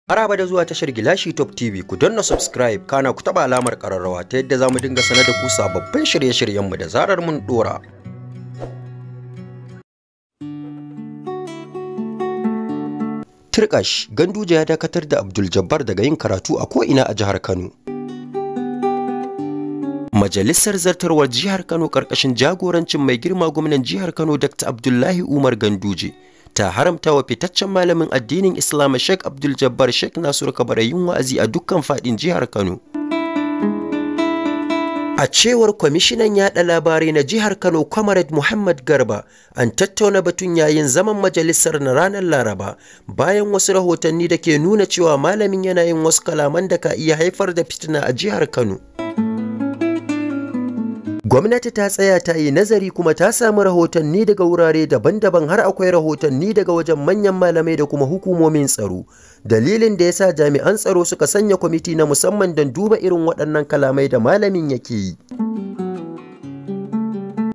Maraba da zuwa tashar Gilashi Top TV, ku danna subscribe kana ku taba alamar kararrawa ta yadda zamu dinga sanar da ku sababbin shirye-shiryenmu da zarar mun dora. Tirkashi, Ganduje ya dakatar da Abduljabbar Daga Yin Karatu a ko'ina a Jihar Kano. Majalisar Zartarwar Jihar Kano ƙarƙashin jagorancin mai girma gwamnan Jihar Kano Dr. Abdullahi Umar Ganduje ta haramta wa fitaccen malamin addinin Islam Sheikh Abduljabbar Sheikh Nasiru Kabara yin wa'azi a dukkan fadin jihar Kano. A cewar kwamishinan yaɗa labarai na jihar Kano Comrade Muhammad Garba, an tattauna batun yayin zaman majalisar na ranar Laraba bayan wasu rahotanni da ke nuna cewa malamin yana yin wasu kalaman da ka iya haifar da fitina a jihar Kano. Gwamnati ta tsaya ta yi nazari kuma ta samu rahotanni daga wurare daban-daban, har akwai rahotanni daga wajen manyan malamai da kuma hukumomin tsaro. Dalilin da ya sa jami'an tsaro suka sanya kwamiti na musamman don duba irin waɗannan kalamai da malamin yake yi.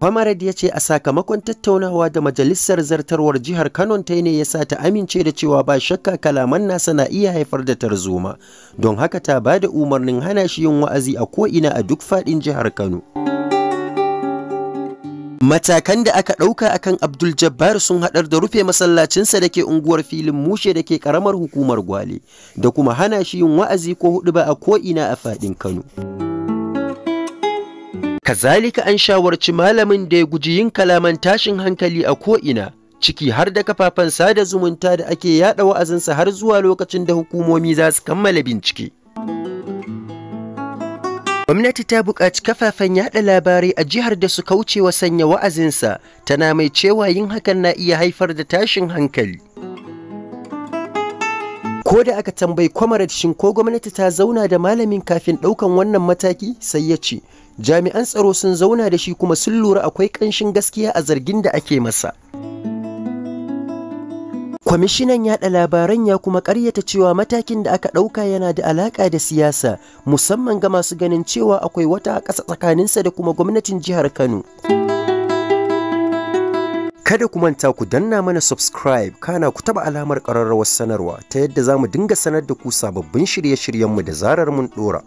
Comrade ya ce a sakamakon tattaunawa da majalisar zartarwar jihar Kano ta ne ya sa ta amince da cewa ba shakka kalaman nasa na iya haifar da tarzoma, don haka ta ba da umarnin hana shi yin wa'azi a ko'ina a duk faɗin jihar Kano. Matakan da aka ɗauka akan Abduljabbar sun haɗar da rufe masallacinsa da ke unguwar Filin Mushe da ke ƙaramar hukumar Gwale, da kuma hana shi yin wa'azi ko huɗuba a ko'ina a faɗin Kano. Kazalika an shawarci malamin da ya guji yin kalaman tashin hankali a ko'ina, ciki har da kafafen sada zumunta da ake yaɗa wa'azinsa har zuwa lokacin da hukumomi za su kammala bincike. Gwamnati ta buƙaci kafafen yaɗa labarai a jihar da su kauce wa sanya wa'azinsa, tana mai cewa yin hakan na iya haifar da tashin hankali. Ko da aka tambayi Comrade shin ko gwamnati ta zauna da malamin kafin ɗaukan wannan mataki, sai ya ce jami'an tsaro sun zauna da shi kuma sun lura akwai ƙanshin gaskiya a zargin da ake masa. Kwamishinan yaɗa labaran ya kuma ƙaryata cewa matakin da aka ɗauka yana da alaƙa da siyasa, musamman ga masu ganin cewa akwai wata ƙasa tsakaninsa da kuma gwamnatin jihar Kano. Kada ku manta ku danna mana subscribe kana ku taɓa alamar ƙararrawar sanarwa ta yadda za mu dinga sanar da ku sababbin shirye-shiryenmu da zarar mun ɗora.